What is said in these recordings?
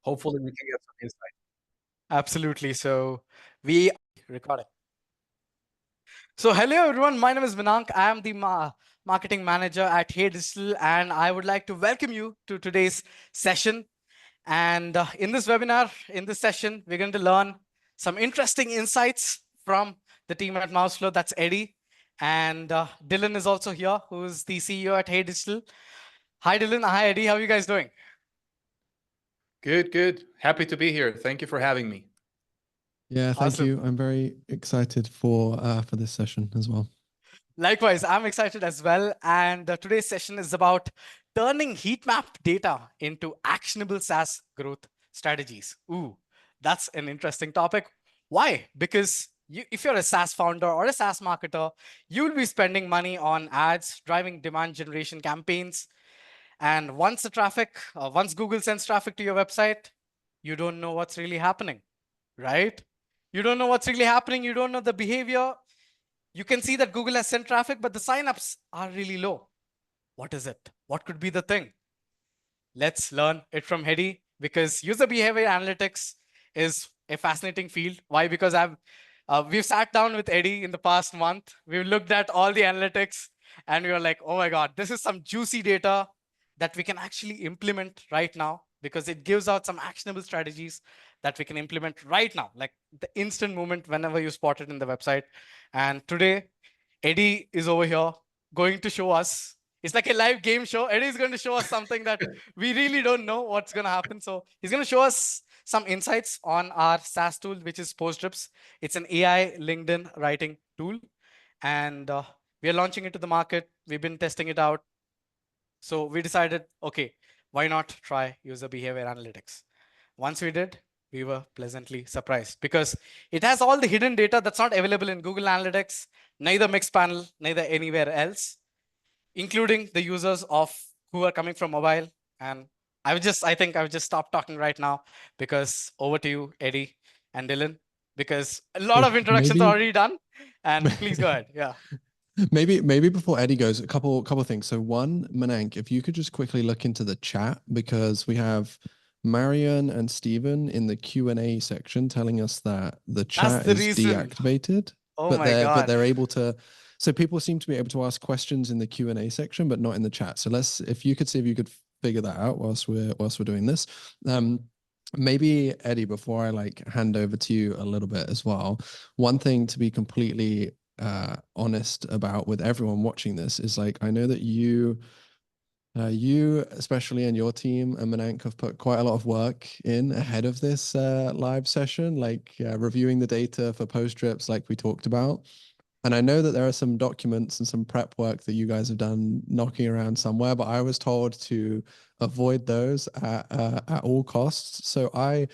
Hopefully we can get some insight. Absolutely. So we recording. So hello everyone. My name is Vinank. I am the marketing manager at Hey Digital, and I would like to welcome you to today's session. And in this webinar, in this session, we're going to learn some interesting insights from the team at Mouseflow. That's Eddie, and Dylan is also here, who's the CEO at Hey Digital. Hi Dylan. Hi Eddie. How are you guys doing? Good, good. Happy to be here. Thank you for having me. Yeah, thank Awesome. you. I'm very excited for this session as well. Likewise, I'm excited as well. And today's session is about turning heat map data into actionable SaaS growth strategies. Ooh, that's an interesting topic. Why? Because if you're a SaaS founder or a SaaS marketer, you will be spending money on ads, driving demand generation campaigns. And once Google sends traffic to your website, you don't know what's really happening, right? You don't know what's really happening. You don't know the behavior. You can see that Google has sent traffic, but the signups are really low. What is it? What could be the thing? Let's learn it from Hedy, because user behavior analytics is a fascinating field. Why? Because we've sat down with Eddie in the past month. We've looked at all the analytics and we were like, oh my God, this is some juicy data that we can actually implement right now, because it gives out some actionable strategies that we can implement right now, like the instant moment whenever you spot it in the website. And today, Eddie is over here going to show us. It's like a live game show. Eddie is going to show us something that we really don't know what's going to happen. So he's going to show us some insights on our SaaS tool, which is Postgrips. It's an AI LinkedIn writing tool, and we are launching it to the market. We've been testing it out. So we decided, okay, why not try user behavior analytics? Once we did, we were pleasantly surprised, because it has all the hidden data that's not available in Google Analytics, neither Mixpanel, neither anywhere else, including the users of who are coming from mobile. And I think I would just stop talking right now, because over to you, Eddie and Dylan, because a lot of introductions are already done. And please go ahead. Yeah. Maybe before Eddie goes, a couple things. So one, Manank, if you could just quickly look into the chat, because we have Marion and Stephen in the Q&A section telling us that the chat is deactivated, Oh my God. but they're able to. So people seem to be able to ask questions in the Q&A section, but not in the chat. So if you could see if you could figure that out whilst we're doing this. Maybe Eddie, before I hand over to you a little bit as well, one thing to be completely honest about with everyone watching this is, I know that you especially, and your team and Manank have put quite a lot of work in ahead of this live session, reviewing the data for Postgrips like we talked about. And I know that there are some documents and some prep work that you guys have done knocking around somewhere, but I was told to avoid those at all costs. So I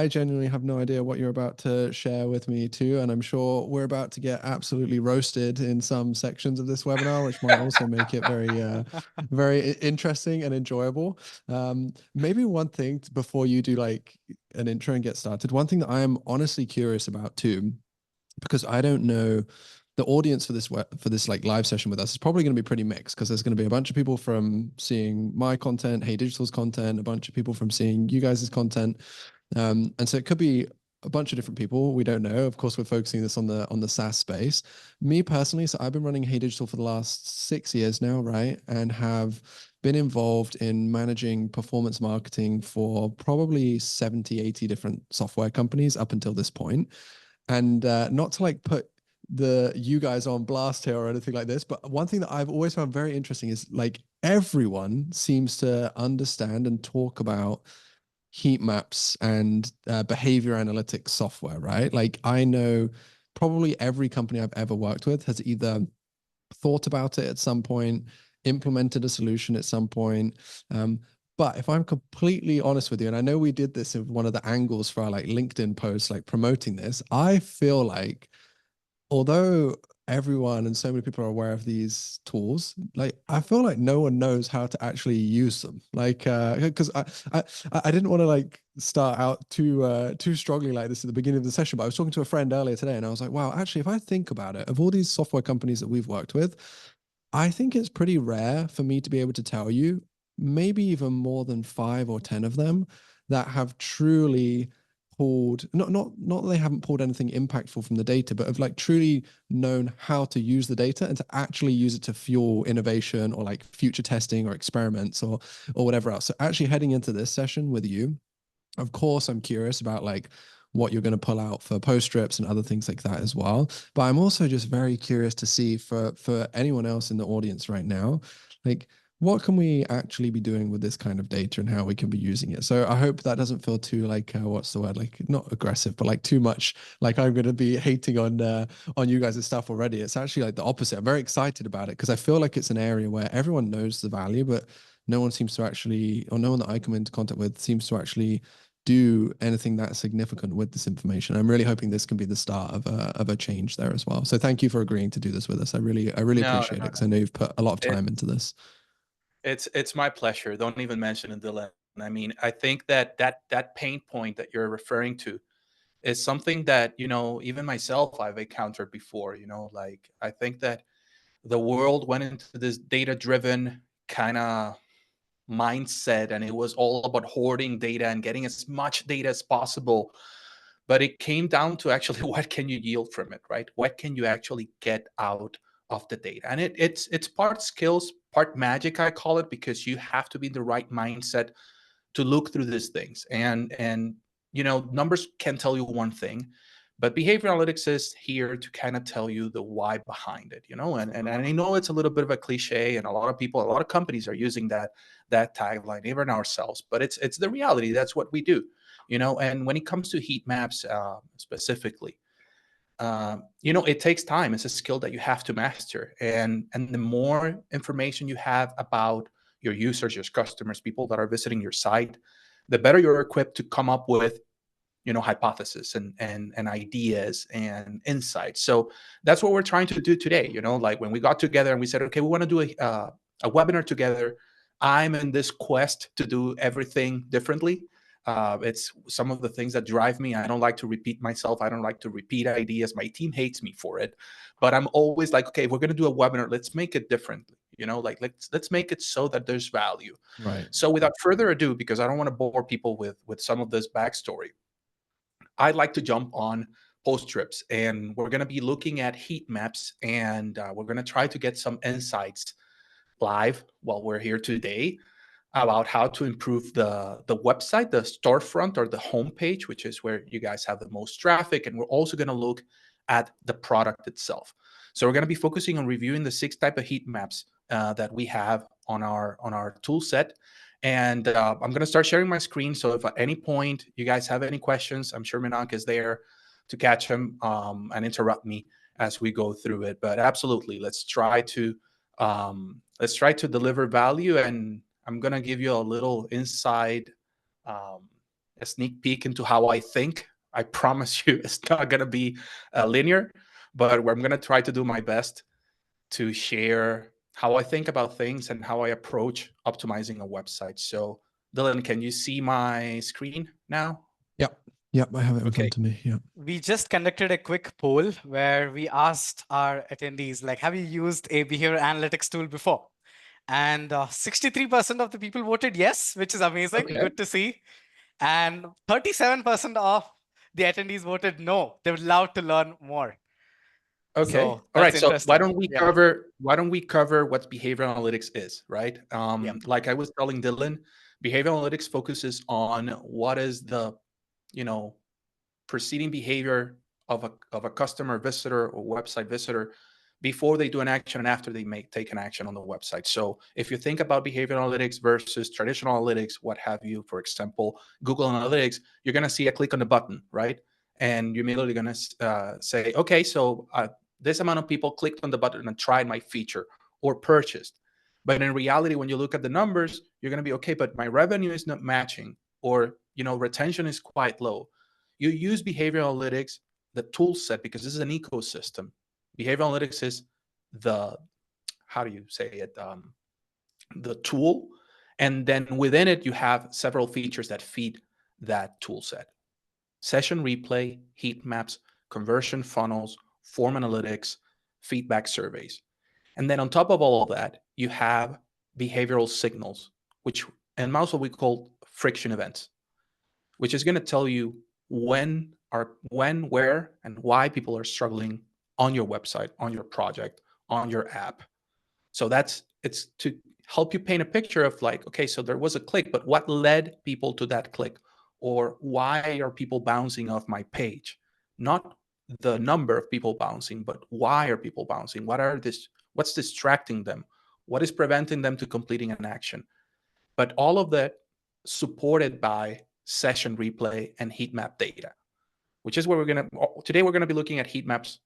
genuinely have no idea what you're about to share with me too. And I'm sure we're about to get absolutely roasted in some sections of this webinar, which might also make it very interesting and enjoyable. Maybe one thing before you do an intro and get started, one thing that I am honestly curious about too, because I don't know, the audience for this live session with us is probably going to be pretty mixed, because there's going to be a bunch of people from seeing my content, Hey Digital's content, a bunch of people from seeing you guys' content. And so it could be a bunch of different people. We don't know. Of course, we're focusing this on the SaaS space. Me personally, so I've been running Hey Digital for the last 6 years now, right? And have been involved in managing performance marketing for probably 70, 80 different software companies up until this point. And not to put you guys on blast here or anything like this, but one thing that I've always found very interesting is everyone seems to understand and talk about heat maps and behavior analytics software, right? I know probably every company I've ever worked with has either thought about it at some point, implemented a solution at some point. But if I'm completely honest with you, and I know we did this in one of the angles for our LinkedIn posts, promoting this, I feel although everyone and so many people are aware of these tools, I feel like no one knows how to actually use them. Because I didn't want to start out too strongly like this at the beginning of the session, but I was talking to a friend earlier today, and I was like, wow, actually, if I think about it, of all these software companies that we've worked with, I think it's pretty rare for me to be able to tell you, maybe even more than 5 or 10 of them, that have truly pulled not that they haven't pulled anything impactful from the data, but have like truly known how to use the data and to actually use it to fuel innovation or like future testing or experiments or whatever else. So actually heading into this session with you, of course, I'm curious about like what you're going to pull out for post strips and other things like that as well. But I'm also just very curious to see for anyone else in the audience right now, like what can we actually be doing with this kind of data and how we can be using it. So I hope that doesn't feel too like what's the word, like not aggressive, but like too much like I'm going to be hating on you guys' stuff already. It's actually like the opposite. I'm very excited about it because I feel like it's an area where everyone knows the value, but no one seems to actually, or no one that I come into contact with seems to actually do anything that significant with this information. I'm really hoping this can be the start of a change there as well. So thank you for agreeing to do this with us. I really No, appreciate it because I know you've put a lot of it, time into this. it's my pleasure. Don't even mention it, Dylan. I mean, I think that pain point that you're referring to is something that, even myself, I've encountered before. Like, I think that the world went into this data driven kind of mindset, and it was all about hoarding data and getting as much data as possible. But it came down to actually what can you yield from it, right? What can you actually get out of the data? And it's part skills, part magic, I call it, because you have to be in the right mindset to look through these things. And numbers can tell you one thing, but behavior analytics is here to kind of tell you the why behind it. And I know it's a little bit of a cliche, and a lot of people, a lot of companies are using that tagline, even ourselves, but it's the reality. That's what we do. And when it comes to heat maps, specifically, it takes time. It's a skill that you have to master, and the more information you have about your users, your customers, people that are visiting your site, the better you're equipped to come up with hypothesis and ideas and insights. So that's what we're trying to do today. Like when we got together and we said, okay, we want to do a webinar together. I'm in this quest to do everything differently. It's some of the things that drive me. I don't like to repeat myself. I don't like to repeat ideas. My team hates me for it, but I'm always like, okay, we're going to do a webinar. Let's make it differently. Like let's make it so that there's value. Right. So without further ado, because I don't want to bore people with some of this backstory, I'd like to jump on post trips, and we're going to be looking at heat maps, and we're going to try to get some insights live while we're here today about how to improve the website, the storefront or the homepage, which is where you guys have the most traffic. And we're also going to look at the product itself. So we're going to be focusing on reviewing the 6 type of heat maps that we have on our tool set. And I'm going to start sharing my screen. So if at any point you guys have any questions, I'm sure Minak is there to catch them and interrupt me as we go through it. But absolutely, let's try to deliver value. And I'm going to give you a little inside, a sneak peek into how I think. I promise you it's not going to be linear, but I'm going to try to do my best to share how I think about things and how I approach optimizing a website. So, Dylan, can you see my screen now? Yep. Yep. I have it in Okay. front of me. Yeah. We just conducted a quick poll where we asked our attendees, like, have you used a behavior analytics tool before? And 63% of the people voted yes, which is amazing. Okay. Good to see. And 37% of the attendees voted no. They would love to learn more. Okay. So All that's right. So why interesting. don't we Yeah. cover what behavior analytics is, right? Yep. Like I was telling Dylan, behavior analytics focuses on what is the, preceding behavior of a customer visitor or website visitor before they do an action and after they take an action on the website. So if you think about behavior analytics versus traditional analytics, what have you, for example, Google Analytics, you're going to see a click on the button, right? And you're immediately going to say, okay, so this amount of people clicked on the button and tried my feature or purchased. But in reality, when you look at the numbers, you're going to be, okay, but my revenue is not matching, or retention is quite low. You use behavioral analytics, the tool set, because this is an ecosystem. Behavioral analytics is the, how do you say it, the tool, and then within it you have several features that feed that tool set: session replay, heat maps, conversion funnels, form analytics, feedback surveys. And then on top of all of that, you have behavioral signals, which and also we call friction events. which is going to tell you when, where, and why people are struggling on your website, on your project, on your app. So it's to help you paint a picture of like, okay, so there was a click, but what led people to that click? Or why are people bouncing off my page? Not the number of people bouncing, but why are people bouncing? What's distracting them? What is preventing them to completing an action? But all of that supported by session replay and heat map data, which is where today we're going to be looking at heat maps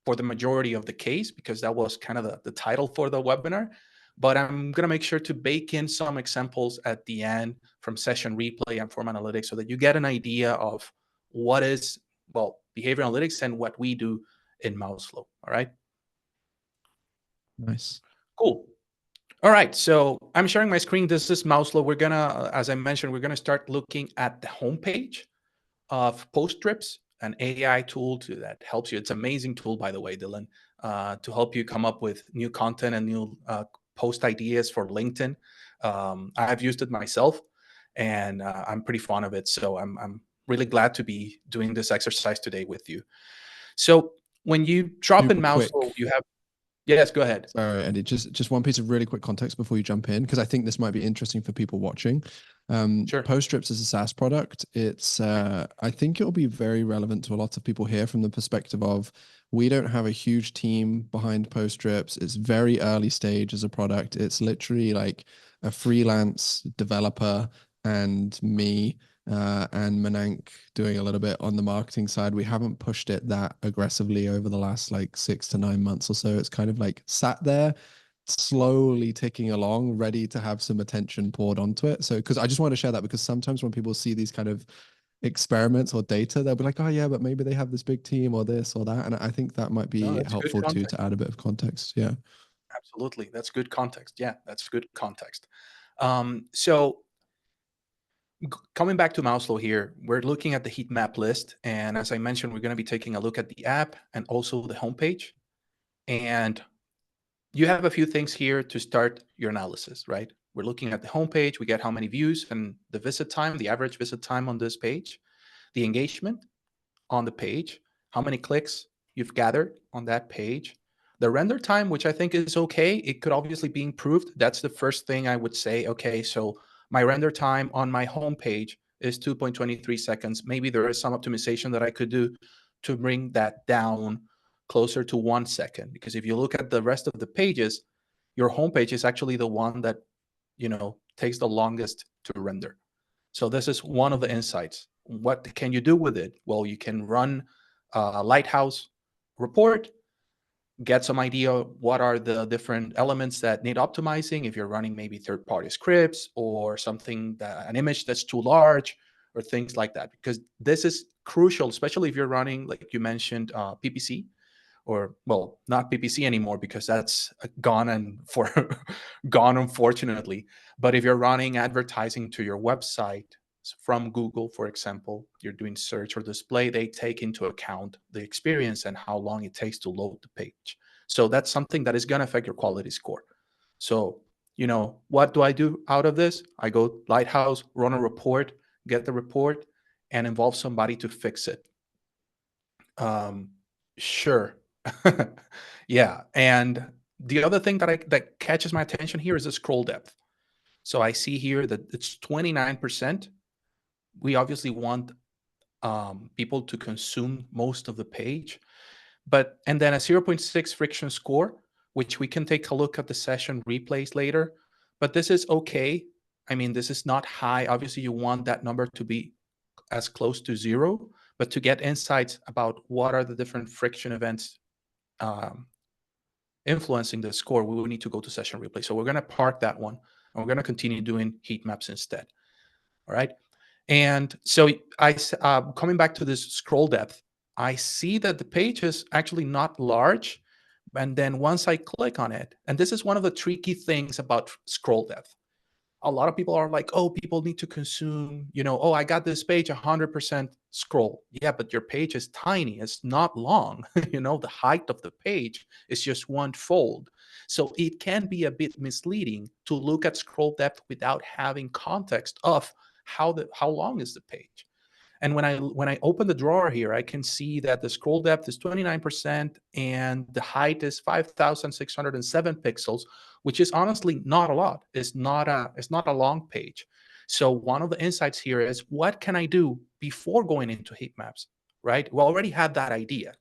for the majority of the case, because that was kind of the title for the webinar. But I'm going to make sure to bake in some examples at the end from session replay and form analytics so that you get an idea of what is, well, behavior analytics and what we do in Mouseflow. All right. Nice. Cool. All right. So I'm sharing my screen. This is Mouseflow. We're going to, as I mentioned, we're going to start looking at the homepage of PostScripts, an AI tool that helps you. It's an amazing tool, by the way, Dylan, to help you come up with new content and new post ideas for LinkedIn. I've used it myself, and I'm pretty fond of it. So I'm really glad to be doing this exercise today with you. So when you drop in Mouseflow, you have, yes, go ahead. Sorry, Andy, just one piece of really quick context before you jump in, because I think this might be interesting for people watching. Sure. PostScripts is a SaaS product. It's I think it will be very relevant to a lot of people here from the perspective of, we don't have a huge team behind PostScripts. It's very early stage as a product. It's literally like a freelance developer and me and Manank doing a little bit on the marketing side. We haven't pushed it that aggressively over the last like 6 to 9 months or so. It's kind of like sat there slowly ticking along, ready to have some attention poured onto it. So, because I just want to share that, because sometimes when people see these kind of experiments or data, they'll be like, oh yeah, but maybe they have this big team or this or that. And I think that might be helpful too, to add a bit of context. Yeah. Absolutely. That's good context. Yeah, that's good context. So coming back to Mouseflow here, we're looking at the heat map list. And as I mentioned, we're going to be taking a look at the app and also the homepage. And you have a few things here to start your analysis, right? We're looking at the homepage. We get how many views and the visit time, the average visit time on this page, the engagement on the page, how many clicks you've gathered on that page, the render time, which I think is okay. It could obviously be improved. That's the first thing I would say. Okay, so my render time on my homepage is 2.23 seconds. Maybe there is some optimization that I could do to bring that down closer to 1 second. Because if you look at the rest of the pages, your homepage is actually the one that, takes the longest to render. So this is one of the insights. What can you do with it? Well, you can run a Lighthouse report, get some idea what are the different elements that need optimizing if you're running maybe third-party scripts or something, an image that's too large or things like that. Because this is crucial, especially if you're running, like you mentioned, PPC, or, well, not PPC anymore because that's gone unfortunately. But if you're running advertising to your website from Google, for example, you're doing search or display, they take into account the experience and how long it takes to load the page. So that's something that is going to affect your quality score. So, what do I do out of this? I go Lighthouse, run a report, get the report, and involve somebody to fix it. Sure. Yeah. And the other thing that catches my attention here is the scroll depth. So I see here that it's 29%. We obviously want people to consume most of the page, and then a 0.6 friction score, which we can take a look at the session replays later. But this is okay. I mean, this is not high. Obviously, you want that number to be as close to 0, but to get insights about what are the different friction events influencing the score, we will need to go to session replay. So we're going to park that one, and we're going to continue doing heat maps instead. All right. And so coming back to this scroll depth, I see that the page is actually not large. And then once I click on it, and this is one of the tricky things about scroll depth. A lot of people are like, oh, people need to consume, oh, I got this page 100% scroll. Yeah, but your page is tiny. It's not long. The height of the page is just one fold. So it can be a bit misleading to look at scroll depth without having context of how long is the page. And when I open the drawer here, I can see that the scroll depth is 29% and the height is 5,607 pixels, which is honestly not a lot. It's not a long page. So one of the insights here is, what can I do before going into heat maps, right? We already had that idea.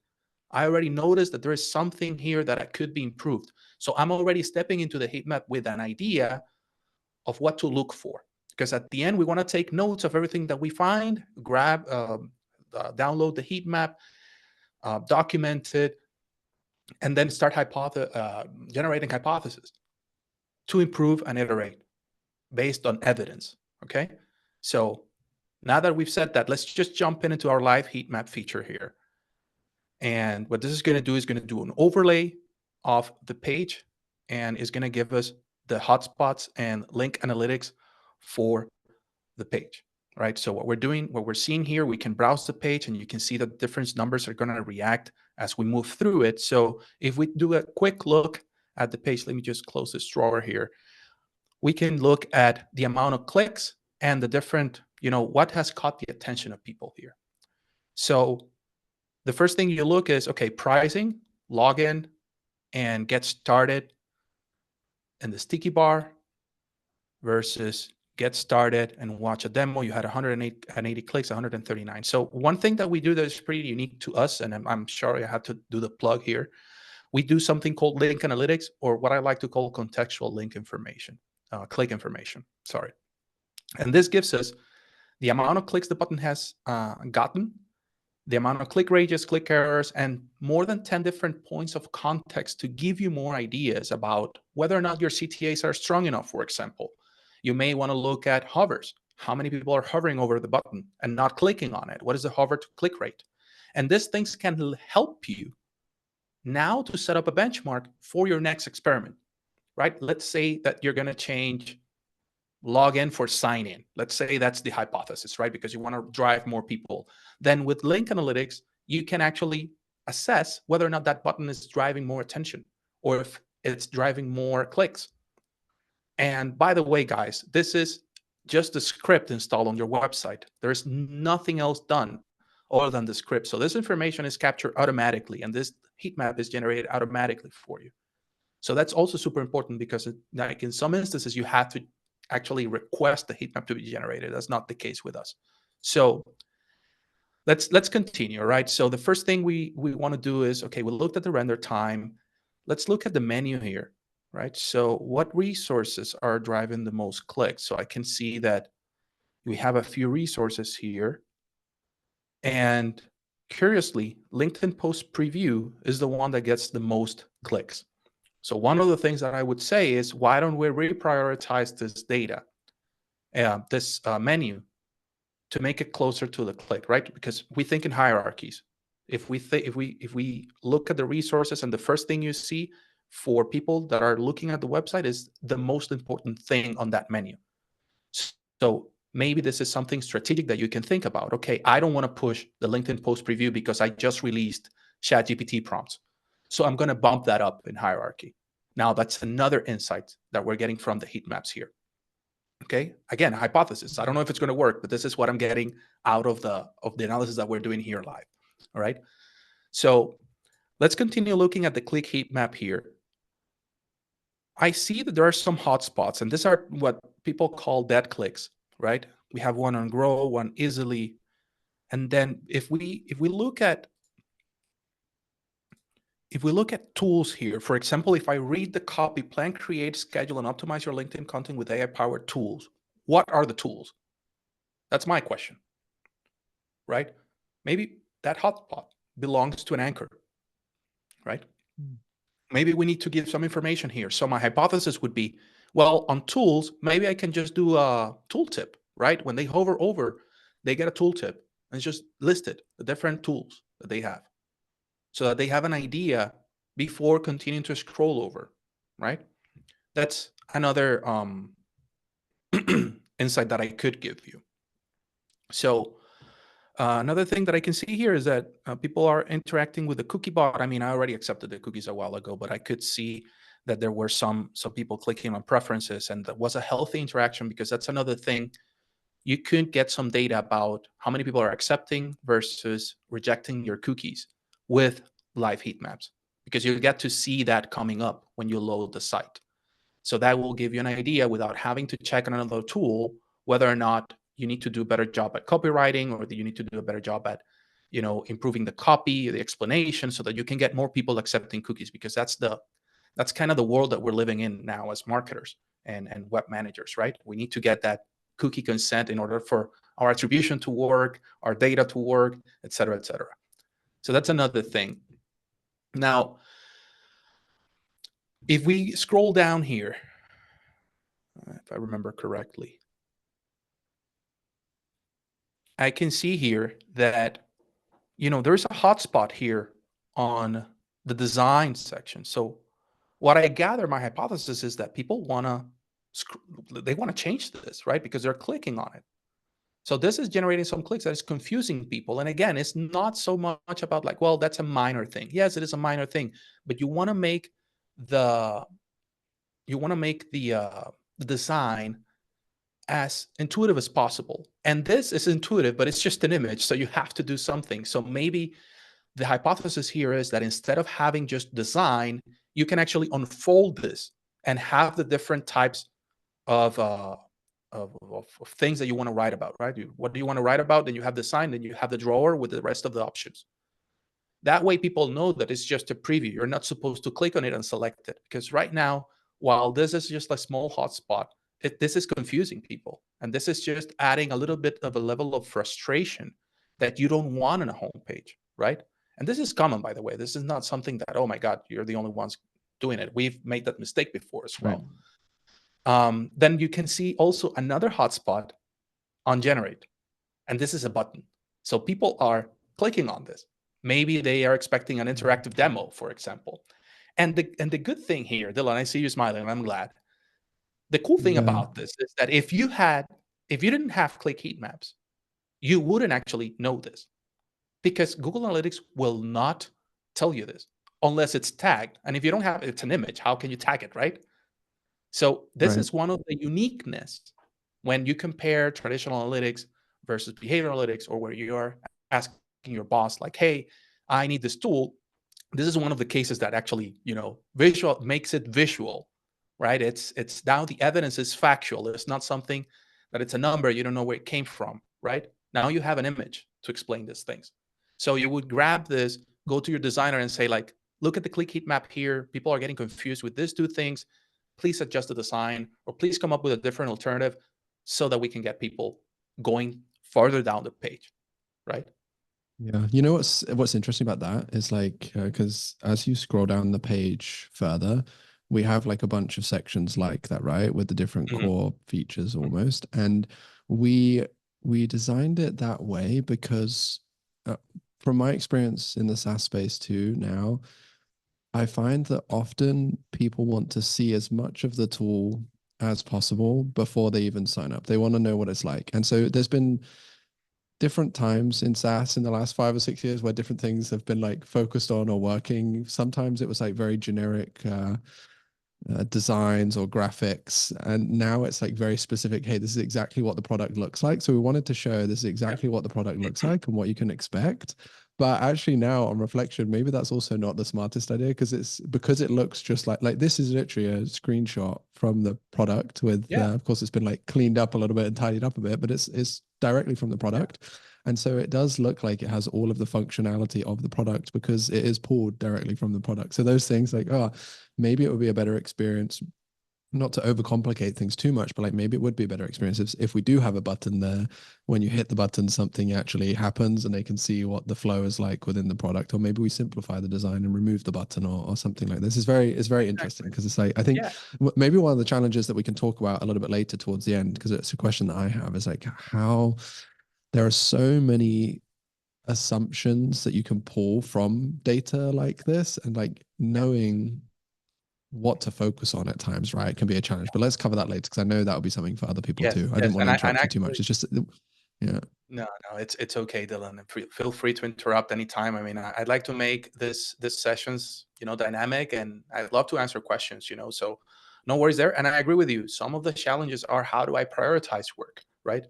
I already noticed that there is something here that could be improved. So I'm already stepping into the heat map with an idea of what to look for. Because at the end, we want to take notes of everything that we find, download the heat map, document it, and then start generating hypotheses to improve and iterate based on evidence. Okay, so now that we've said that, let's just jump into our live heat map feature here. And what this is going to do is going to do an overlay of the page, and is going to give us the hotspots and link analytics for the page, right? So what we're seeing here, we can browse the page and you can see that different numbers are going to react as we move through it. So if we do a quick look at the page, let me just close this drawer here. We can look at the amount of clicks and the different, what has caught the attention of people here. So the first thing you look is, okay, pricing, login, and get started in the sticky bar versus get started and watch a demo. You had 180 clicks, 139. So one thing that we do that is pretty unique to us, and I'm sure I have to do the plug here, we do something called link analytics, or what I like to call contextual link information, click information, sorry. And this gives us the amount of clicks the button has gotten, the amount of click ranges, click errors, and more than 10 different points of context to give you more ideas about whether or not your CTAs are strong enough, for example. You may want to look at hovers. How many people are hovering over the button and not clicking on it? What is the hover to click rate? And these things can help you now to set up a benchmark for your next experiment, right? Let's say that you're going to change login for sign in. Let's say that's the hypothesis, right? Because you want to drive more people. Then with link analytics, you can actually assess whether or not that button is driving more attention or if it's driving more clicks. And by the way, guys, this is just the script installed on your website. There's nothing else done other than the script. So this information is captured automatically, and this heat map is generated automatically for you. So that's also super important, because like in some instances, you have to actually request the heat map to be generated. That's not the case with us. So let's continue, right? So the first thing we want to do is, okay, we looked at the render time. Let's look at the menu here, right? So what resources are driving the most clicks? So I can see that we have a few resources here. And curiously, LinkedIn Post Preview is the one that gets the most clicks. So one of the things that I would say is, why don't we reprioritize this data, this menu, to make it closer to the click, right? Because we think in hierarchies. If we look at the resources, and the first thing you see for people that are looking at the website is the most important thing on that menu. So maybe this is something strategic that you can think about. Okay, I don't want to push the LinkedIn Post Preview because I just released ChatGPT prompts. So I'm going to bump that up in hierarchy. Now, that's another insight that we're getting from the heat maps here. Okay, again, hypothesis. I don't know if it's going to work, but this is what I'm getting out of the analysis that we're doing here live. All right. So let's continue looking at the click heat map here. I see that there are some hotspots, and these are what people call dead clicks, right? We have one on Grow, one easily, and then if we look at tools here, for example, if I read the copy, plan, create, schedule, and optimize your LinkedIn content with AI-powered tools, what are the tools? That's my question, right? Maybe that hotspot belongs to an anchor, right? Maybe we need to give some information here. So my hypothesis would be, well, on tools, maybe I can just do a tooltip, right? When they hover over, they get a tooltip, and it's just listed, the different tools that they have, so that they have an idea before continuing to scroll over, right? That's another insight that I could give you. So another thing that I can see here is that people are interacting with the cookie bot. I mean, I already accepted the cookies a while ago, but I could see that there were some people clicking on preferences, and that was a healthy interaction, because that's another thing you could get some data about how many people are accepting versus rejecting your cookies with live heat maps, because you get to see that coming up when you load the site. So that will give you an idea without having to check on another tool whether or not you need to do a better job at copywriting, or that you need to do a better job at, improving the copy, the explanation, so that you can get more people accepting cookies, because that's kind of the world that we're living in now as marketers and web managers, right? We need to get that cookie consent in order for our attribution to work, our data to work, et cetera, et cetera. So that's another thing. Now, if we scroll down here, if I remember correctly, I can see here that, there's a hotspot here on the design section. So what I gather, my hypothesis is that people they want to change this, right? Because they're clicking on it. So this is generating some clicks that is confusing people. And again, it's not so much about like, well, that's a minor thing. Yes, it is a minor thing, but you want to make the design as intuitive as possible. And this is intuitive, but it's just an image, so you have to do something. So maybe the hypothesis here is that instead of having just design, you can actually unfold this and have the different types of things that you want to write about, right? What do you want to write about? Then you have design, then you have the drawer with the rest of the options. That way people know that it's just a preview. You're not supposed to click on it and select it, because right now, while this is just a small hotspot, this is confusing people. And this is just adding a little bit of a level of frustration that you don't want on a homepage, right? And this is common, by the way. This is not something that, oh my God, you're the only ones doing it. We've made that mistake before as well. Right. Then you can see also another hotspot on generate. And this is a button. So people are clicking on this. Maybe they are expecting an interactive demo, for example. And the good thing here, Dylan, I see you smiling, and I'm glad. The cool thing about this is that if you didn't have click heat maps, you wouldn't actually know this, because Google Analytics will not tell you this unless it's tagged. And if you don't have it's an image, how can you tag it, right? So this is one of the uniqueness when you compare traditional analytics versus behavioral analytics, or where you are asking your boss, like, hey, I need this tool. This is one of the cases that actually, visual makes it visual, right? It's now the evidence is factual. It's not something that it's a number, you don't know where it came from, right? Now you have an image to explain these things. So you would grab this, go to your designer and say, like, look at the click heat map here. People are getting confused with these two things. Please adjust the design, or please come up with a different alternative so that we can get people going farther down the page, right? Yeah, you know what's interesting about that is like, because as you scroll down the page further, we have like a bunch of sections like that, right, with the different core features almost. And we designed it that way because from my experience in the SaaS space too now, I find that often people want to see as much of the tool as possible before they even sign up. They want to know what it's like. And so there's been different times in SaaS in the last 5 or 6 years where different things have been like focused on or working. Sometimes it was like very generic designs or graphics, and now it's like very specific. Hey, this is exactly what the product looks like. So we wanted to show this is exactly what the product looks like and what you can expect. But actually now on reflection, maybe that's also not the smartest idea, because it looks just like this is literally a screenshot from the product with of course it's been like cleaned up a little bit and tidied up a bit, but it's directly from the product. And so it does look like it has all of the functionality of the product because it is pulled directly from the product. So those things like, maybe it would be a better experience, not to overcomplicate things too much, but like maybe it would be a better experience if we do have a button there. When you hit the button, something actually happens and they can see what the flow is like within the product. Or maybe we simplify the design and remove the button or something like this. It's very interesting, because it's like, I think maybe one of the challenges that we can talk about a little bit later towards the end, because it's a question that I have, is like how there are so many assumptions that you can pull from data like this, and like knowing what to focus on at times, right, can be a challenge. But let's cover that later, because I know that will be something for other people too. I didn't want to interrupt you too much. It's just, No, it's okay, Dylan. Feel free to interrupt anytime. I mean, I'd like to make this sessions, dynamic, and I'd love to answer questions, so no worries there. And I agree with you. Some of the challenges are, how do I prioritize work, right?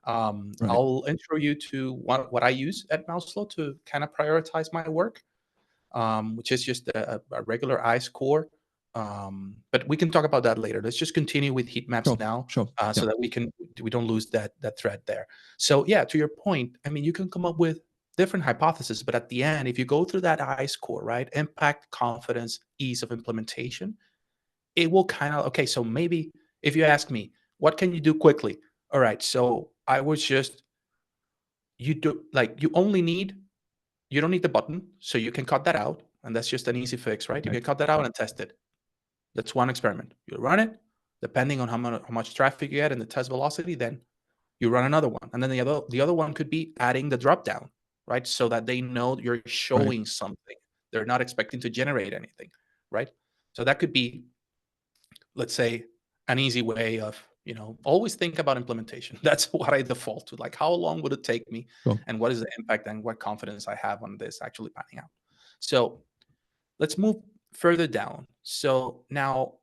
Right. I'll intro you to what I use at Mouseflow to kind of prioritize my work, which is just a regular I score. But we can talk about that later. Let's just continue with heat maps Sure. now, Sure. so that we don't lose that thread there. So yeah, to your point, I mean, you can come up with different hypotheses, but at the end, if you go through that I score, right, impact, confidence, ease of implementation, it will kind of, okay, so maybe if you ask me, what can you do quickly? All right, so I was just, you do like, you don't need the button, so you can cut that out, and that's just an easy fix, right? You Right. can cut that out and test it. That's one experiment. You run it, depending on how much traffic you get and the test velocity, then you run another one. And then the other one could be adding the drop down, right? So that they know you're Right. showing something. They're not expecting to generate anything, right? So that could be, let's say, an easy way of, always think about implementation. That's what I default to. Like, how long would it take me, Sure. and what is the impact, and what confidence I have on this actually panning out. So let's move further down. So now,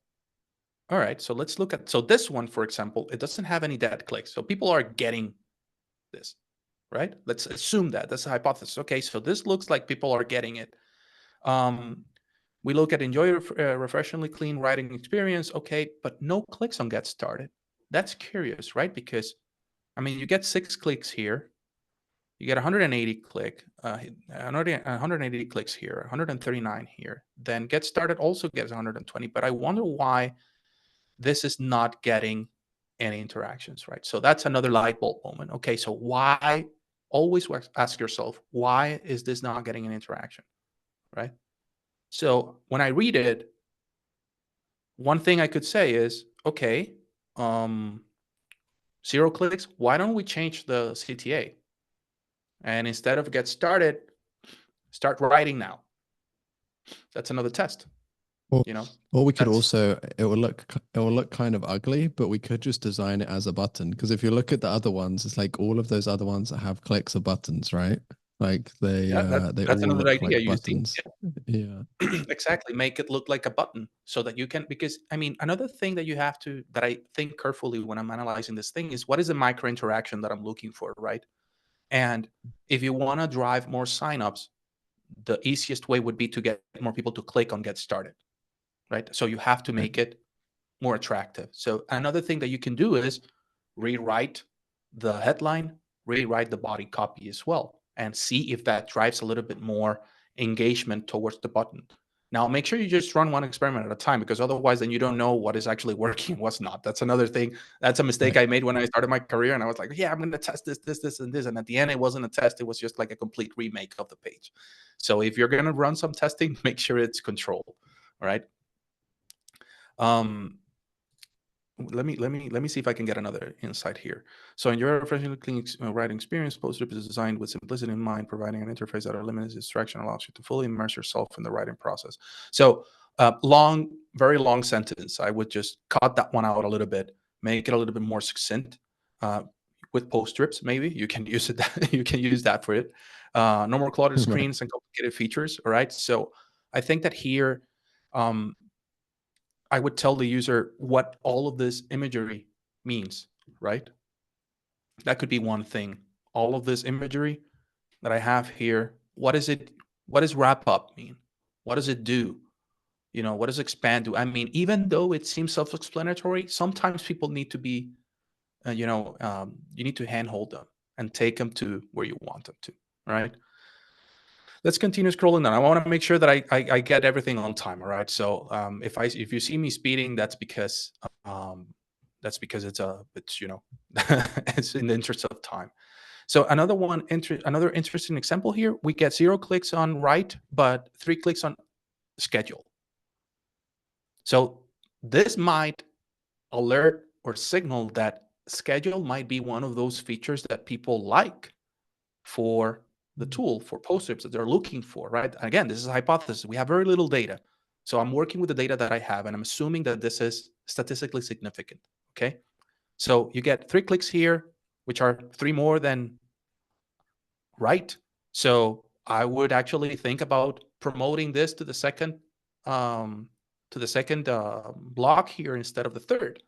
all right, so let's look at, so this one, for example, it doesn't have any dead clicks. So people are getting this, right? Let's assume that. That's a hypothesis. Okay, so this looks like people are getting it. We look at enjoy refreshingly clean writing experience. Okay, but no clicks on get started. That's curious, right? Because, I mean, you get 6 clicks here. You get 180 clicks here, 139 here. Then get started also gets 120. But I wonder why this is not getting any interactions, right? So that's another light bulb moment. Okay, so why? Always ask yourself, why is this not getting an interaction, right? So when I read it, one thing I could say is, okay, 0 clicks, why don't we change the CTA? And instead of get started, start writing now. That's another test. Or, You know, or we could that's also, it will look kind of ugly, but we could just design it as a button. Because if you look at the other ones, it's like all of those other ones that have clicks are buttons, right? Like they that's all another look idea. like You see, buttons. Yeah. exactly, make it look like a button so that you can, because I mean, another thing that you have to, that I think carefully when I'm analyzing this thing is, what is the micro interaction that I'm looking for, right? And if you want to drive more signups, the easiest way would be to get more people to click on get started, right? So you have to Right. make it more attractive. So another thing that you can do is rewrite the headline, rewrite the body copy as well, and see if that drives a little bit more engagement towards the button. Now, make sure you just run one experiment at a time, because otherwise then you don't know what is actually working and what's not. That's another thing. That's a mistake Right. I made when I started my career, and I was like, yeah, I'm going to test this, and this. And at the end, it wasn't a test. It was just like a complete remake of the page. So if you're going to run some testing, make sure it's controlled. All right. Um, let me see if I can get another insight here. So in your refreshingly clean writing experience, PostScript is designed with simplicity in mind, providing an interface that eliminates distraction, allows you to fully immerse yourself in the writing process. So very long sentence. I would just cut that one out a little bit, make it a little bit more succinct. With PostScripts, maybe you can use it. You can use that for it. No more cluttered Right. screens and complicated features. All right. So I think that here, um, I would tell the user what all of this imagery means, right? That could be one thing. All of this imagery that I have here, what is it? What does wrap up mean? What does it do? What does expand do? I mean, even though it seems self-explanatory, sometimes people need to be, you need to handhold them and take them to where you want them to, right? Let's continue scrolling down. I want to make sure that I get everything on time. All right. So if you see me speeding, that's because it's it's in the interest of time. So another interesting example here. We get 0 clicks on write, but 3 clicks on schedule. So this might alert or signal that schedule might be one of those features that people like for the tool, for PostScripts, that they're looking for, right? Again, this is a hypothesis. We have very little data. So I'm working with the data that I have, and I'm assuming that this is statistically significant, okay? So you get 3 clicks here, which are 3 more than right. So I would actually think about promoting this to the second block here instead of the third.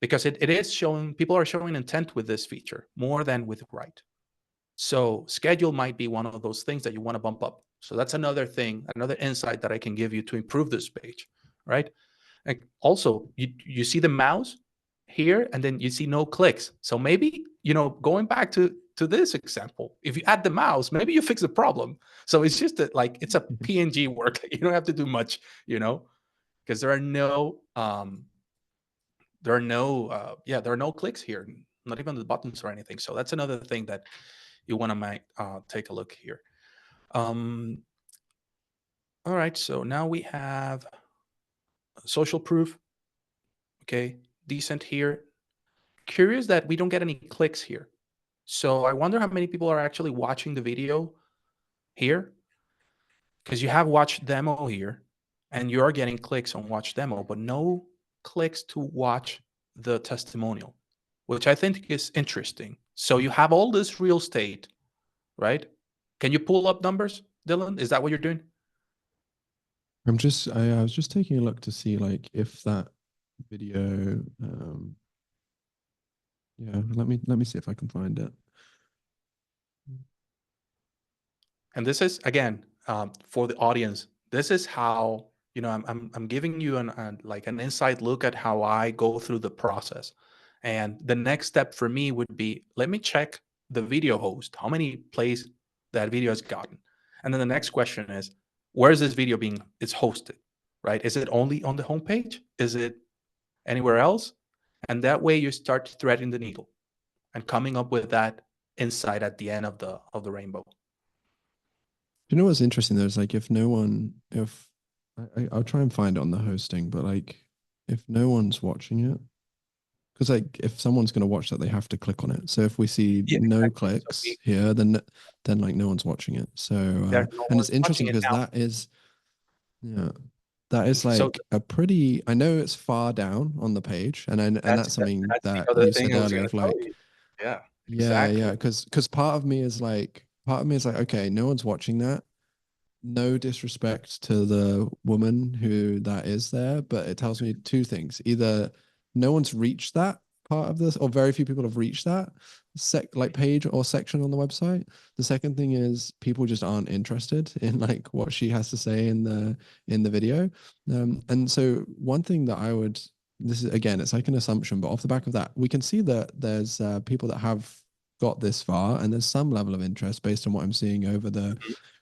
because it is showing, people are showing intent with this feature more than with write. So schedule might be one of those things that you want to bump up. So that's another thing, another insight that I can give you to improve this page, right? And also, you see the mouse here, and then you see no clicks. So maybe, going back to this example, if you add the mouse, maybe you fix the problem. So it's just that, like, it's a PNG work. You don't have to do much, because there are no clicks here, not even the buttons or anything. So that's another thing that you want to take a look here. All right, so now we have social proof. Okay, decent here. Curious that we don't get any clicks here. So I wonder how many people are actually watching the video here, because you have watch demo here and you're getting clicks on watch demo, but no clicks to watch the testimonial, which I think is interesting. So you have all this real estate, right? Can you pull up numbers, Dylan? Is that what you're doing? I was just taking a look to see like if that video, yeah, let me see if I can find it. And this is, again, for the audience, this is how, I'm giving you an inside look at how I go through the process. And the next step for me would be, let me check the video host, how many plays that video has gotten. And then the next question is, where is this video it's hosted, right? Is it only on the homepage? Is it anywhere else? And that way you start threading the needle and coming up with that insight at the end of the rainbow. You know what's interesting? There's like, I'll try and find it on the hosting, but like if no one's watching it, because like if someone's going to watch that, they have to click on it. So if we see no clicks here, then like no one's watching it. So and it's interesting because that is like a pretty, I know it's far down on the page, and that's something that you said earlier of like, exactly. Because part of me is like, okay, no one's watching that. No disrespect to the woman who that is there, but it tells me two things. Either no one's reached that part of this, or very few people have reached that page or section on the website. The second thing is people just aren't interested in like what she has to say in the video. And so one thing that this is, again, it's like an assumption, but off the back of that, we can see that there's people that have got this far, and there's some level of interest based on what I'm seeing over the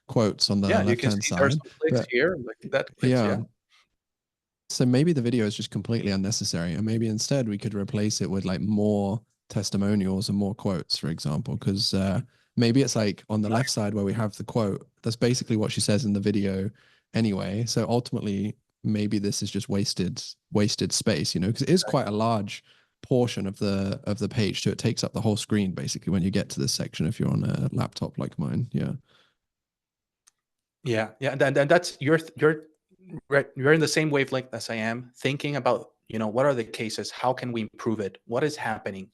quotes on the left-hand side. There's some clicks here, like that clicks, So maybe the video is just completely unnecessary, and maybe instead we could replace it with like more testimonials and more quotes, for example, because maybe it's like on the left side where we have the quote, that's basically what she says in the video anyway. So ultimately, maybe this is just wasted space, because it is quite a large portion of the page, so it takes up the whole screen basically when you get to this section if you're on a laptop like mine. And that's you're in the same wavelength as I am, thinking about, what are the cases, how can we improve it, what is happening,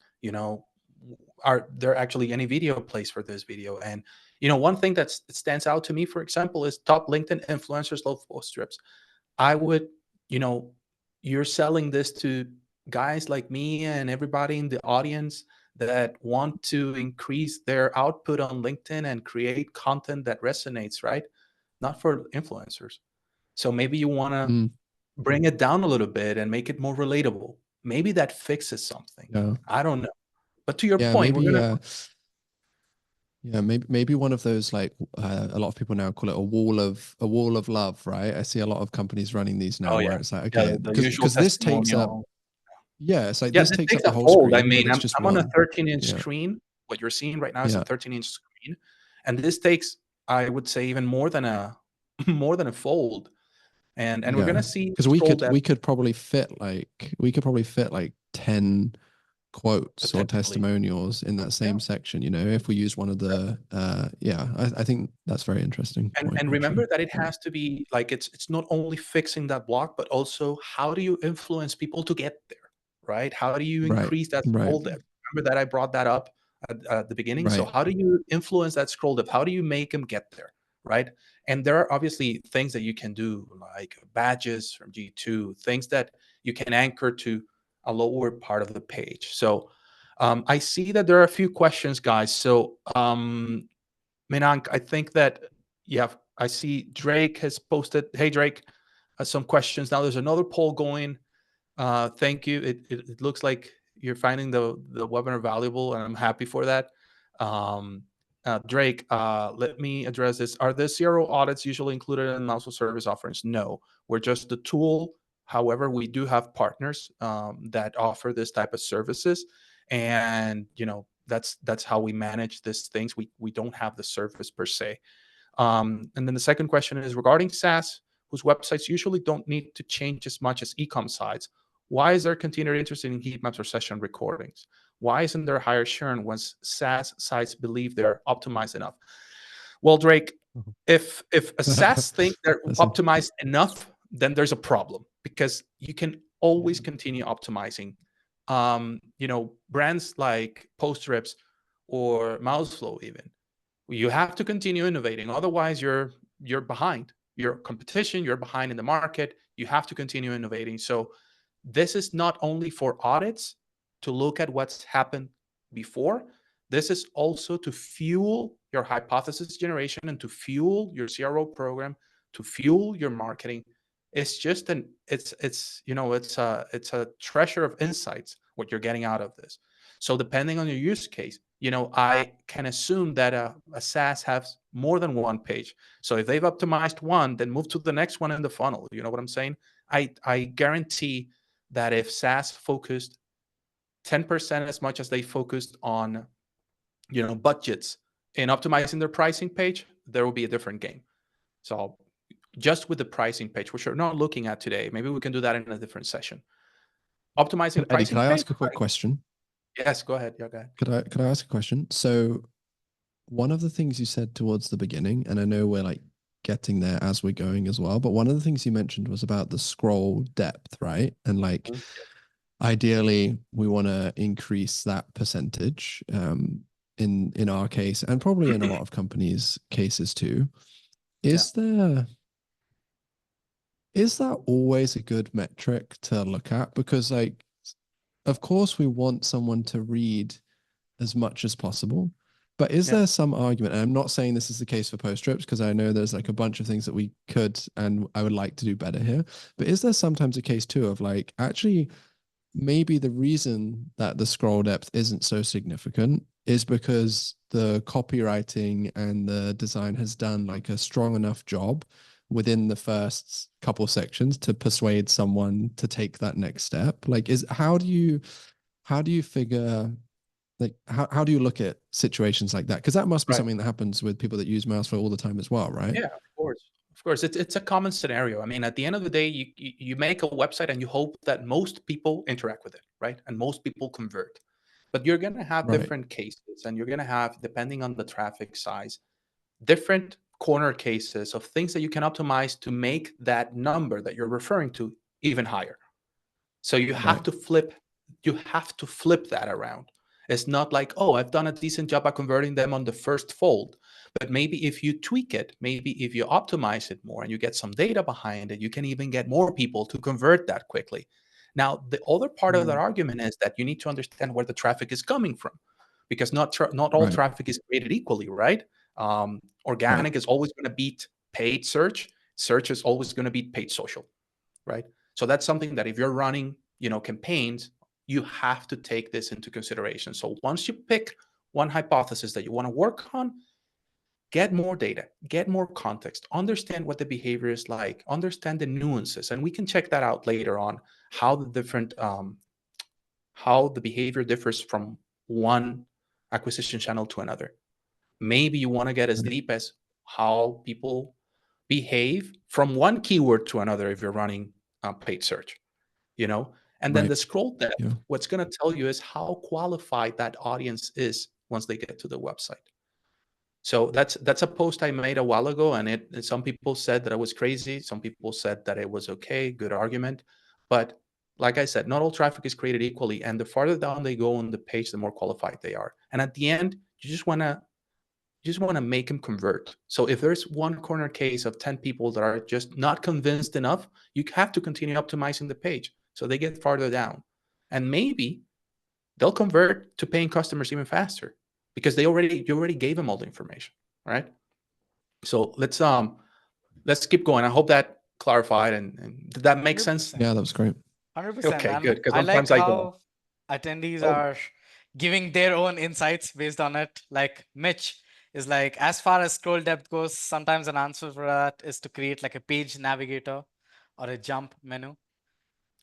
are there actually any video plays for this video? And one thing that stands out to me, for example, is top LinkedIn influencers love post strips. I would, you're selling this to guys like me and everybody in the audience that want to increase their output on LinkedIn and create content that resonates, right? Not for influencers. So maybe you want to bring it down a little bit and make it more relatable. Maybe that fixes something. I don't know. But to your point, maybe one of those, like a lot of people now call it a wall of love, right? I see a lot of companies running these now where it's like, okay, because this takes up, it's like this takes up the whole screen. I mean, I'm on a 13-inch screen. What you're seeing right now is a 13-inch screen, and this takes, I would say, even more than a fold. And we're gonna see, because we could probably fit like 10 quotes or testimonials in that same section, if we use one of the I think that's very interesting. And remember that it has to be like, it's not only fixing that block, but also how do you influence people to get there, right? How do you increase that scroll depth? Remember that I brought that up at the beginning. So how do you influence that scroll depth? How do you make them get there, right? And there are obviously things that you can do, like badges from G2, things that you can anchor to a lower part of the page. So I see that there are a few questions, guys. So Minank, I think that, yeah, I see Drake has posted, hey, Drake, some questions. Now there's another poll going. Thank you. It looks like you're finding the webinar valuable, and I'm happy for that. Drake, let me address this. Are the CRO audits usually included in also service offerings? No, we're just the tool. However, we do have partners that offer this type of services, and that's how we manage these things. We don't have the service per se. And then the second question is regarding SaaS, whose websites usually don't need to change as much as e-com sites. Why is there continued interest in heat maps or session recordings? Why isn't there higher churn once SaaS sites believe they're optimized enough? Well, Drake, if a SaaS think they're optimized enough, then there's a problem, because you can always continue optimizing. Brands like PostScripts or Mouseflow, even, you have to continue innovating. Otherwise, you're behind your competition. You're behind in the market. You have to continue innovating. So this is not only for audits to look at what's happened before. This is also to fuel your hypothesis generation and to fuel your CRO program, to fuel your marketing. It's just it's a treasure of insights what you're getting out of this. So depending on your use case, I can assume that a SaaS has more than one page. So if they've optimized one, then move to the next one in the funnel. You know what I'm saying? I guarantee that if SaaS focused 10% as much as they focused on, budgets in optimizing their pricing page, there will be a different game. So just with the pricing page, which we're not looking at today, maybe we can do that in a different session. Optimizing pricing Eddie, can I page, ask a quick question? Yes, go ahead. Yeah, go ahead. Could I ask a question? So one of the things you said towards the beginning, and I know we're like getting there as we're going as well, but one of the things you mentioned was about the scroll depth, right? And like ideally we want to increase that percentage in our case, and probably in a lot of companies' cases too. Is that always a good metric to look at? Because like, of course we want someone to read as much as possible, but is there some argument, and I'm not saying this is the case for PostScripts, because I know there's like a bunch of things that we could and I would like to do better here, but is there sometimes a case too of like, actually maybe the reason that the scroll depth isn't so significant is because the copywriting and the design has done like a strong enough job within the first couple sections to persuade someone to take that next step? Like, how do you figure, like, how do you look at situations like that? Because that must be something that happens with people that use Mouseflow all the time as well, right? Yeah, of course. Of course, it's a common scenario. I mean, at the end of the day, you make a website and you hope that most people interact with it, right? And most people convert. But you're going to have different cases, and you're going to have, depending on the traffic size, different corner cases of things that you can optimize to make that number that you're referring to even higher. So you have to flip that around. It's not like, oh, I've done a decent job at converting them on the first fold. But maybe if you tweak it, maybe if you optimize it more and you get some data behind it, you can even get more people to convert that quickly. Now, the other part of that argument is that you need to understand where the traffic is coming from, because not all traffic is created equally, right? Organic is always going to beat paid search. Search is always going to beat paid social, right? So that's something that if you're running, campaigns, you have to take this into consideration. So once you pick one hypothesis that you want to work on, get more data, get more context, understand what the behavior is like, understand the nuances, and we can check that out later on, how the behavior differs from one acquisition channel to another. Maybe you want to get as deep as how people behave from one keyword to another if you're running paid search, and then the scroll depth, what's going to tell you is how qualified that audience is once they get to the website. So that's a post I made a while ago, and some people said that I was crazy. Some people said that it was okay, good argument. But like I said, not all traffic is created equally, and the farther down they go on the page, the more qualified they are. And at the end, you just want to make them convert. So if there's one corner case of 10 people that are just not convinced enough, you have to continue optimizing the page so they get farther down. and maybe they'll convert to paying customers even faster because you already gave them all the information, right? So let's keep going. I hope that clarified and did that make sense? 100%. Yeah, that was great. 100%. Okay, And good. Because I like sometimes I don't. how attendees Oh. are giving their own insights based on it. Like Mitch is like, as far as scroll depth goes, sometimes an answer for that is to create like a page navigator or a jump menu.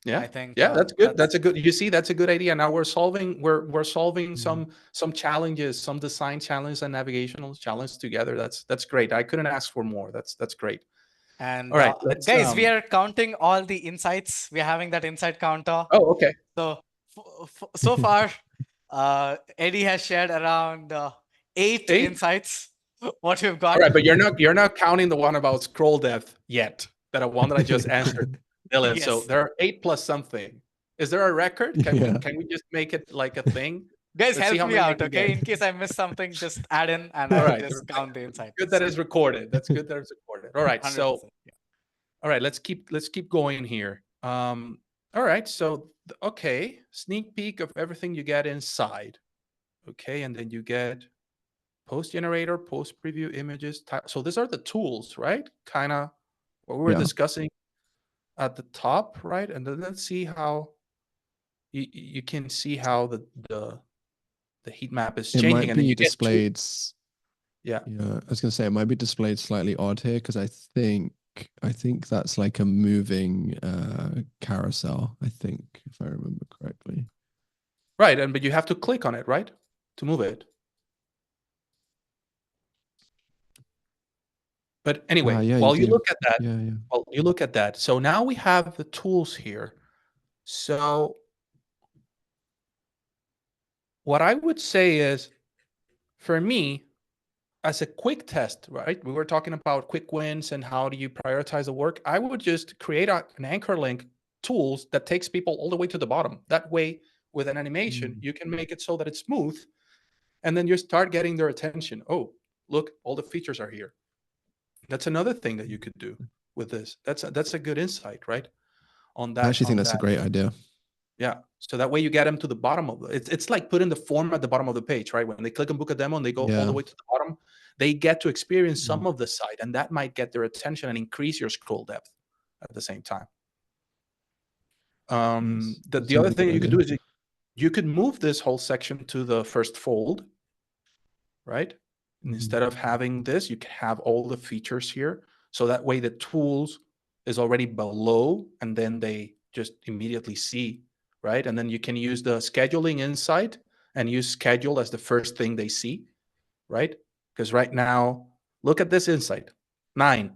Yeah, I think that's good. That's a good. You see, that's a good idea. Now we're solving Mm. some challenges, some design challenges and navigational challenges together. That's great. I couldn't ask for more. That's great. And All right, let's guys, we are counting all the insights. We're having that insight counter. Oh, okay. So so far, Eddie has shared around 8 insights. What we've got. All right, but you're not counting the one about scroll depth yet. That one that I just answered, Dylan. Yes. So there are 8 plus something. Is there a record? Can we just make it like a thing? Guys, Let's see help how me many I out, can okay? get. In case I miss something, just add in and All I'll right. just count the insight. Good that it's recorded. That's good that it's recorded. All right. 100%. So Yeah. all right, let's keep going here. All right, so okay, sneak peek of everything you get inside. Okay, and then you get post generator, post preview images. So these are the tools, right? Kind of what we were discussing at the top, right? And then let's see how you can see how the heat map is It changing, might and then be you get displayed. Yeah. I was gonna say it might be displayed slightly odd here because I think that's like a moving carousel. I think if I remember correctly. Right, but you have to click on it, right, to move it. But anyway, while you look at that, while you look at that, so now we have the tools here. So what I would say is, for me, as a quick test, right? We were talking about quick wins and how do you prioritize the work. I would just create an anchor link tools that takes people all the way to the bottom. That way, with an animation, you can make it so that it's smooth, and then you start getting their attention. Oh, look, all the features are here. That's another thing that you could do with this. That's a good insight, right? On that. I actually think that's a great idea. Yeah. So that way you get them to the bottom of it. It's like putting the form at the bottom of the page, right? When they click and book a demo and they go all the way to the bottom, they get to experience some of the site, and that might get their attention and increase your scroll depth at the same time. The other thing you could do is you could move this whole section to the first fold, right? And instead of having this, you can have all the features here. So that way the tools is already below, and then they just immediately see, right? And then you can use the scheduling insight and use schedule as the first thing they see, right? Because right now, look at this insight, 9.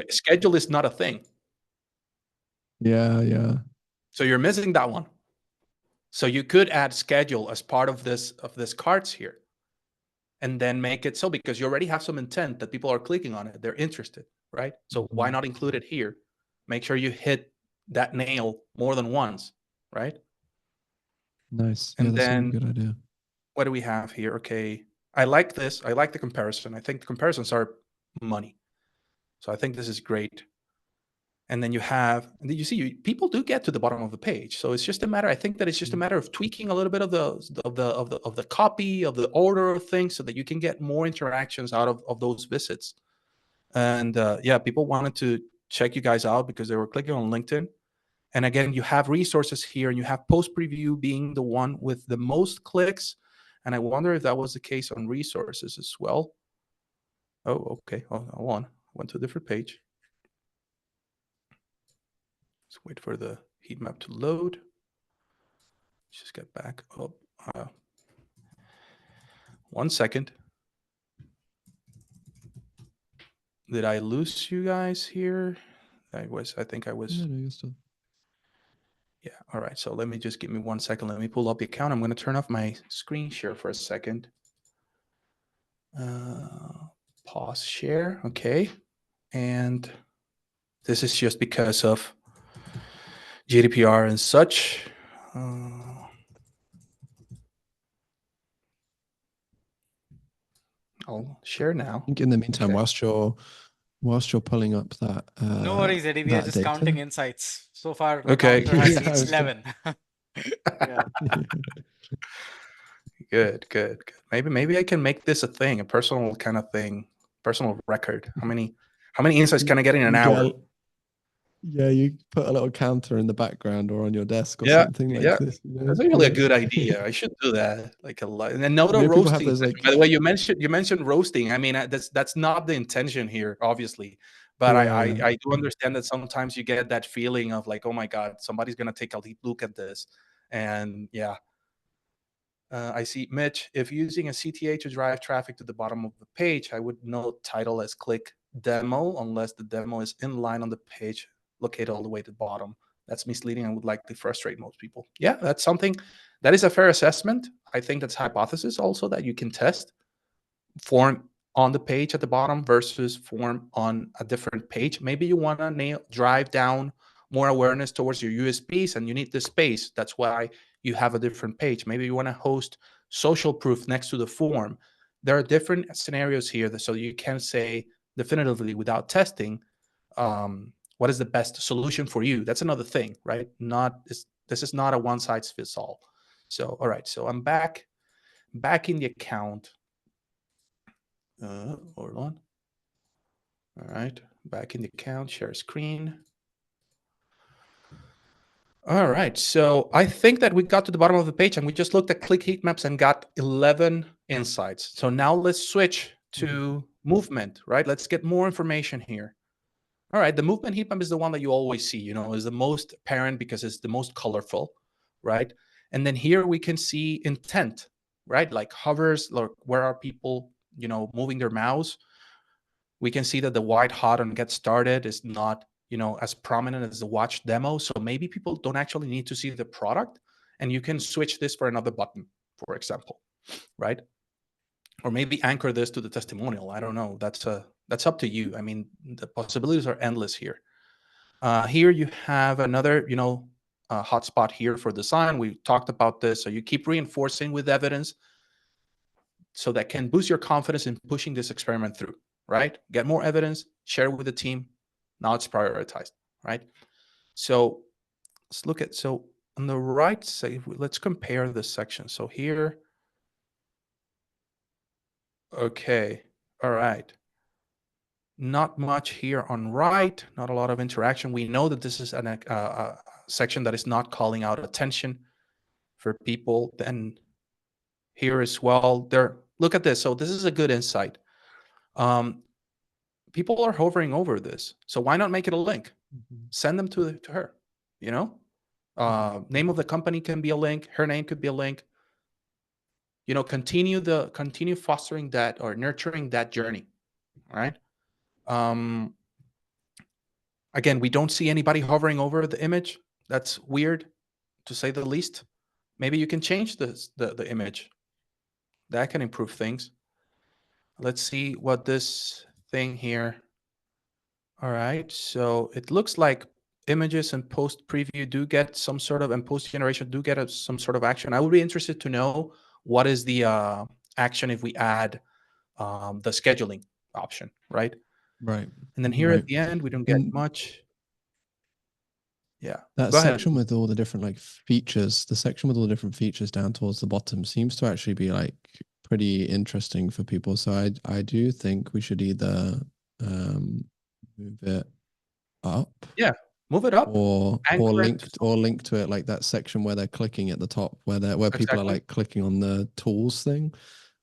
Schedule is not a thing. Yeah. So you're missing that one. So you could add schedule as part of this cards here, and then make it so, because you already have some intent that people are clicking on it, they're interested, right? So why not include it here? Make sure you hit that nail more than once, right? Nice. And yeah, that's then a good idea. What do we have here? Okay, I like this. I like the comparison. I think the comparisons are money. So I think this is great. And then you see people do get to the bottom of the page. So it's just a matter. I think that it's just a matter of tweaking a little bit of the copy, of the order of things, so that you can get more interactions out of those visits. And yeah, people wanted to check you guys out because they were clicking on LinkedIn. And again, you have resources here, and you have post preview being the one with the most clicks. And I wonder if that was the case on resources as well. Oh, okay. Hold on. Went to a different page. Let's wait for the heat map to load. Just get back up. 1 second. Did I lose you guys here? I think I was. No, you're still. Yeah. All right. So give me 1 second. Let me pull up the account. I'm going to turn off my screen share for a second. Pause share. Okay. And this is just because of GDPR and such. I'll share now. I think in the meantime, whilst you're whilst you're pulling up that No worries, Eddie. We are that just data. counting insights. So far, the Okay. counter has Yeah, I reached was gonna- 11. Yeah. Good, good, good. Maybe I can make this a thing, a personal kind of thing, personal record. How many insights can I get in an You hour? Yeah, you put a little counter in the background or on your desk or Yeah, something like yeah. this. You know? That's actually a good idea. I should do that. Like a lot. And then note You a know, people have roasting those session. like By the way, you mentioned roasting. I mean, that's not the intention here, obviously. But yeah. I do understand that sometimes you get that feeling of like, oh my God, somebody's gonna take a deep look at this. And yeah. I see Mitch. If using a CTA to drive traffic to the bottom of the page, I would note title as click demo unless the demo is in line on the page located all the way to the bottom. That's misleading and would likely frustrate most people. Yeah, that's something that is a fair assessment. I think that's hypothesis also that you can test form on the page at the bottom versus form on a different page. Maybe you want to drive down more awareness towards your USPs and you need the space. That's why you have a different page. Maybe you want to host social proof next to the form. There are different scenarios here, so you can say definitively without testing what is the best solution for you. That's another thing, right? This is not a one size fits all. So all right, so I'm back in the account. Hold on. All right, back in the account, share screen. All right, so I think that we got to the bottom of the page and we just looked at click heat maps and got 11 insights. So now let's switch to movement, right? Let's get more information here. All right, the movement heat map is the one that you always see, is the most apparent because it's the most colorful, right? And then here we can see intent, right? Like hovers, like where are people, moving their mouse. We can see that the white hot on get started is not, as prominent as the watch demo. So maybe people don't actually need to see the product and you can switch this for another button, for example, right? Or maybe anchor this to the testimonial. I don't know. That's up to you. I mean, the possibilities are endless here. Here you have another, hotspot here for design. We talked about this. So you keep reinforcing with evidence so that can boost your confidence in pushing this experiment through, right? Get more evidence, share it with the team. Now it's prioritized, right? So let's look at, so on the right side, let's compare this section. So here, okay, all right. Not much here on right, not a lot of interaction. We know that this is a section that is not calling out attention for people. Then here as well, look at this. So this is a good insight. People are hovering over this. So why not make it a link? Send them to her, name of the company can be a link. Her name could be a link. Continue fostering that or nurturing that journey, right? Again, we don't see anybody hovering over the image. That's weird, to say the least. Maybe you can change the image. That can improve things. Let's see what this thing here. All right, so it looks like images and post preview do get some sort of, and post generation do get some sort of action. I would be interested to know what is the action if we add the scheduling option, right? Right. And then here Right. at the end, we don't get much. Yeah, That go ahead. section with all the different like features, the section with all the different features down towards the bottom seems to actually be like pretty interesting for people. So I do think we should either move it up. Yeah, move it up. Or Anchor it. link to it like that section where they're clicking at the top where people are Exactly. like clicking on the tools thing.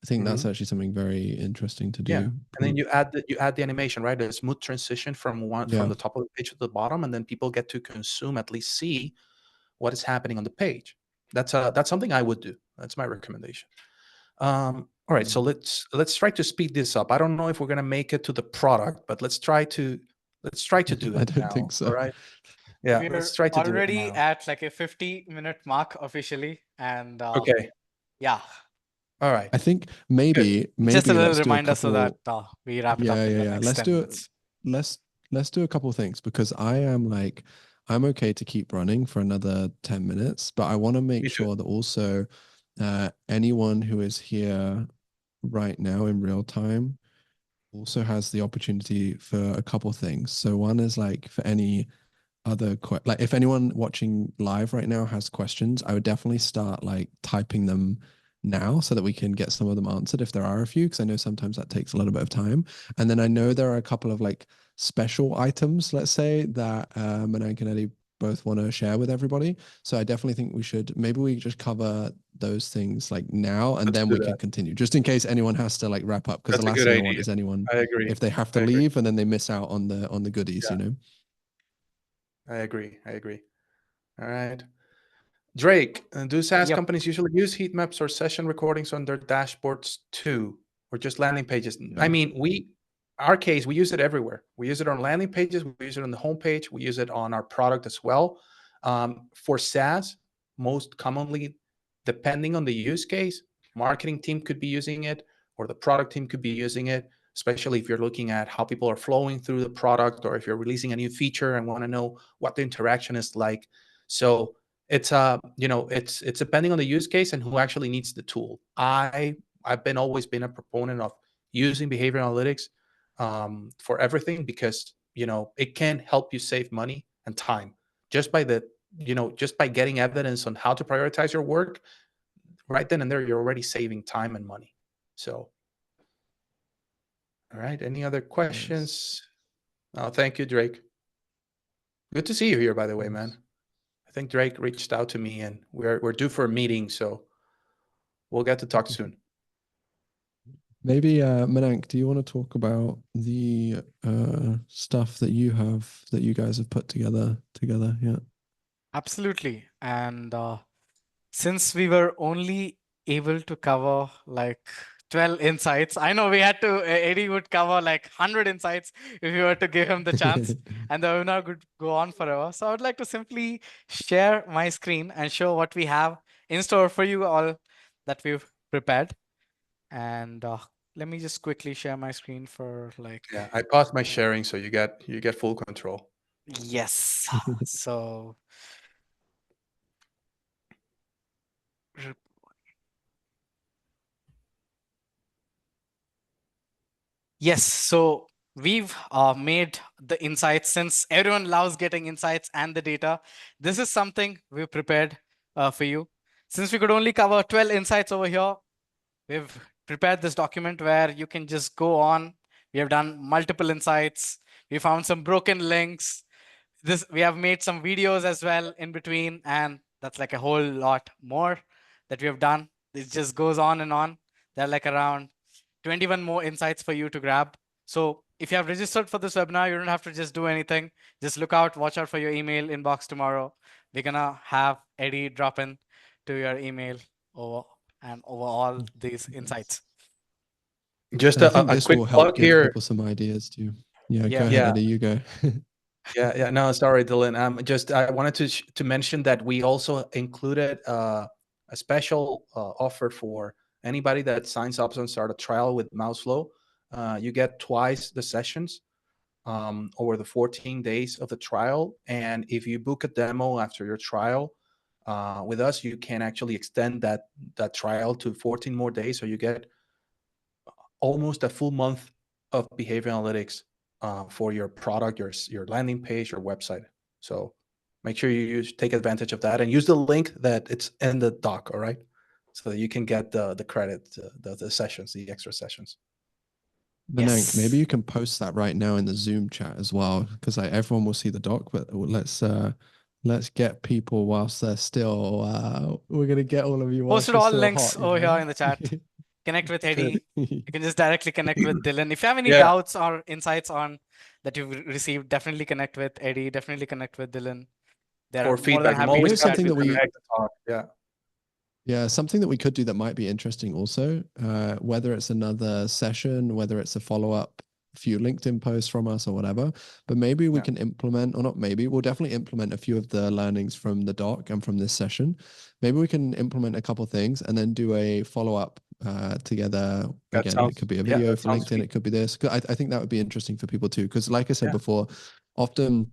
I think that's Mhm. actually something very interesting to do. Yeah, and then you add the animation, right? A smooth transition from Yeah. the top of the page to the bottom, and then people get to consume, at least see what is happening on the page. That's something I would do. That's my recommendation. All right, so let's try to speed this up. I don't know if we're gonna make it to the product, but let's try to do I it don't now. think so. All right. Yeah, We're let's try to do it already now. at like a 50-minute mark officially. And Okay. yeah, All right. I think Good. maybe just a little let's do a reminder so that couple. we wrap it up in the next 10 minutes. Let's do a couple of things because I'm okay to keep running for another 10 minutes, but I want to make Me too. sure that also anyone who is here right now in real time also has the opportunity for a couple things. So one is like for any other like if anyone watching live right now has questions, I would definitely start like typing them now so that we can get some of them answered if there are a few, because I know sometimes that takes a little bit of time. And then I know there are a couple of like special items, let's say, that Manan and Eddie both want to share with everybody. So I definitely think maybe we just cover those things like now, and Let's then do we can that. continue just in case anyone has to like wrap up, because the That's a last good thing I want idea. is anyone, I agree. if they have to I agree. leave and then they miss out on the goodies, you Yeah, know? I agree. I agree. All right. Drake, do SaaS Yep. companies usually use heat maps or session recordings on their dashboards too, or just landing pages? I Yeah. mean, our case, we use it everywhere. We use it on landing pages, we use it on the homepage, we use it on our product as well. For SaaS, most commonly, depending on the use case, marketing team could be using it, or the product team could be using it, especially if you're looking at how people are flowing through the product, or if you're releasing a new feature and want to know what the interaction is like. So it's it's depending on the use case and who actually needs the tool. I've been always been a proponent of using behavior analytics for everything, because it can help you save money and time just by just by getting evidence on how to prioritize your work. Right then and there, you're already saving time and money. So, all right, any other Nice. questions? Oh, thank you, Drake. Good to see you here, by the way, Nice. man. I think Drake reached out to me, and we're due for a meeting, so we'll get to talk soon. Maybe Manank, do you want to talk about the stuff that you guys have put together? Yeah. Absolutely. And since we were only able to cover like 12 insights, I know we had to, Eddie would cover like 100 insights if you were to give him the chance, and the webinar could go on forever. So I would like to simply share my screen and show what we have in store for you all that we've prepared. And let me just quickly share my screen for like, Yeah, I paused my sharing, so you get full control. yes. So yes, so we've made the insights. Since everyone loves getting insights and the data, this is something we've prepared for you. Since we could only cover 12 insights over here, we've prepared this document where you can just go on. We have done multiple insights. We found some broken links. We have made some videos as well in between, and that's like a whole lot more that we have done. It just goes on and on. There are like around 21 more insights for you to grab. So if you have registered for this webinar, you don't have to just do anything. Just watch out for your email inbox tomorrow. We're gonna have Eddie drop in to your email over all these insights. Just And I think a this quick will help plug give here. people some ideas too. Yeah, Yeah. go ahead, Yeah, Eddie, you go. yeah. No, sorry, Dylan. I wanted to mention that we also included a special offer for anybody that signs up and start a trial with Mouseflow. You get twice the sessions over the 14 days of the trial, and if you book a demo after your trial with us, you can actually extend that trial to 14 more days, so you get almost a full month of behavior analytics for your product, your landing page, your website. So make sure you take advantage of that and use the link that it's in the doc. All right, so that you can get the credit, the sessions, the extra sessions. Manank, maybe Yes. you can post that right now in the Zoom chat as well, because like everyone will see the doc. But let's get people whilst they're still. We're gonna get all of you whilst Posted you're all still links hot. You over here in the chat. know. Connect with Good. Eddie. You can just directly connect with Dylan. If you have any Yeah, doubts or insights on that you've received, definitely connect with Eddie. Definitely connect with Dylan. They're or more than feedback. I'm happy You know always to happy chat something to that with you. we connect and talk. Yeah. Yeah, something that we could do that might be interesting also, whether it's another session, whether it's a follow-up few LinkedIn posts from us or whatever, but maybe we Yeah. can implement, or not maybe, we'll definitely implement a few of the learnings from the doc and from this session. Maybe we can implement a couple things and then do a follow-up together. That Again, it sounds could be a yeah, video that for sounds LinkedIn, sweet. it could be this. I think that would be interesting for people too, because like I said Yeah. before, often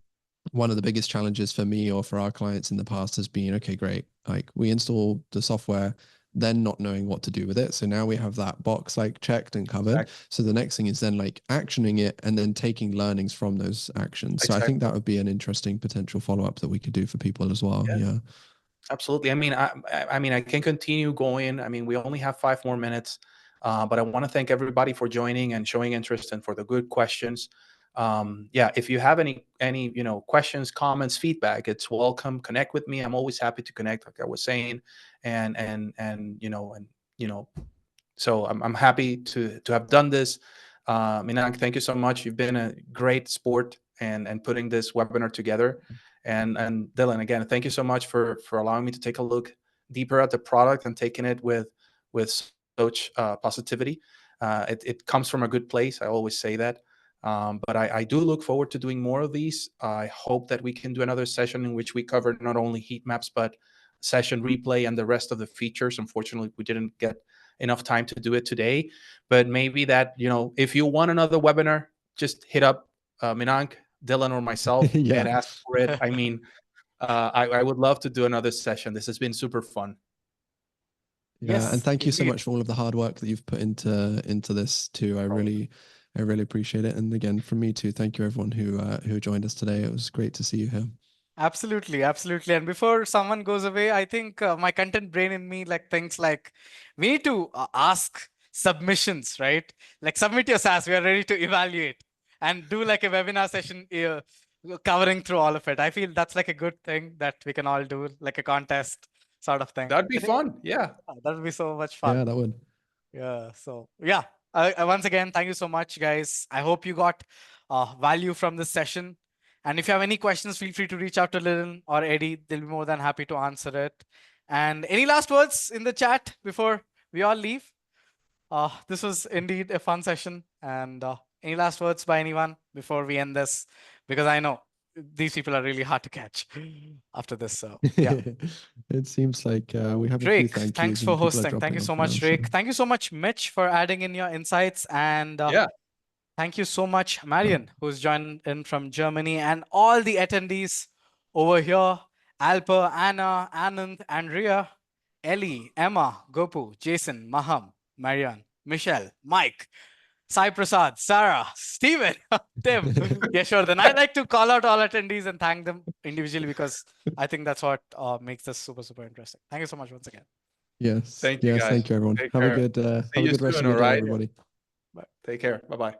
one of the biggest challenges for me or for our clients in the past has been, okay, great. Like we install the software, then not knowing what to do with it. So now we have that box like checked and covered. Exactly. So the next thing is then like actioning it and then taking learnings from those actions. So I Exactly. think that would be an interesting potential follow-up that we could do for people as well. Yeah. Yeah. Absolutely. I mean, I can continue going. I mean, we only have 5 more minutes, but I want to thank everybody for joining and showing interest and for the good questions. Yeah, if you have any questions, comments, feedback, it's welcome. Connect with me. I'm always happy to connect, like I was saying, and so I'm happy to have done this. Minank, thank you so much. You've been a great sport and putting this webinar together. And Dylan, again, thank you so much for allowing me to take a look deeper at the product and taking it with such positivity. It comes from a good place. I always say that. But I do look forward to doing more of these. I hope that we can do another session in which we cover not only heat maps, but session replay and the rest of the features. Unfortunately, we didn't get enough time to do it today. But maybe that, if you want another webinar, just hit up Minank, Dylan, or myself Yeah. and ask for it. I mean, I would love to do another session. This has been super fun. Yeah, Yes, and thank you so indeed. much for all of the hard work that you've put into this too. I really appreciate it. And again, from me too, thank you everyone who joined us today. It was great to see you here. Absolutely, absolutely. And before someone goes away, I think my content brain in me thinks we need to ask submissions, right? Like submit your SAS, we are ready to evaluate and do like a webinar session covering through all of it. I feel that's like a good thing that we can all do, like a contest sort of thing. That'd be I think fun. Yeah. that would be so much fun. Yeah, that would. Yeah. So yeah, once again, thank you so much, guys. I hope you got value from this session. And if you have any questions, feel free to reach out to Lynn or Eddie. They'll be more than happy to answer it. And any last words in the chat before we all leave? This was indeed a fun session. And any last words by anyone before we end this? Because I know these people are really hard to catch after this. So yeah. It seems like we have Drake, a few thank thanks yous for and people are hosting. Thank you dropping so off much, now, Drake. so. Thank you so much, Mitch, for adding in your insights. And Yeah. thank you so much, Marian, who's joined in from Germany, and all the attendees over here: Alper, Anna, Anand, Andrea, Ellie, Emma, Gopu, Jason, Maham, Marian, Michelle, Mike, Sai Prasad, Sarah, Steven, Tim. Yeah, sure. Then I like to call out all attendees and thank them individually because I think that's what makes this super, super interesting. Thank you so much once again. Yes. Thank you, Yes, guys. thank you everyone. Take Have care. a good See you rest soon, of your all day, right? everybody. Take care. Bye-bye.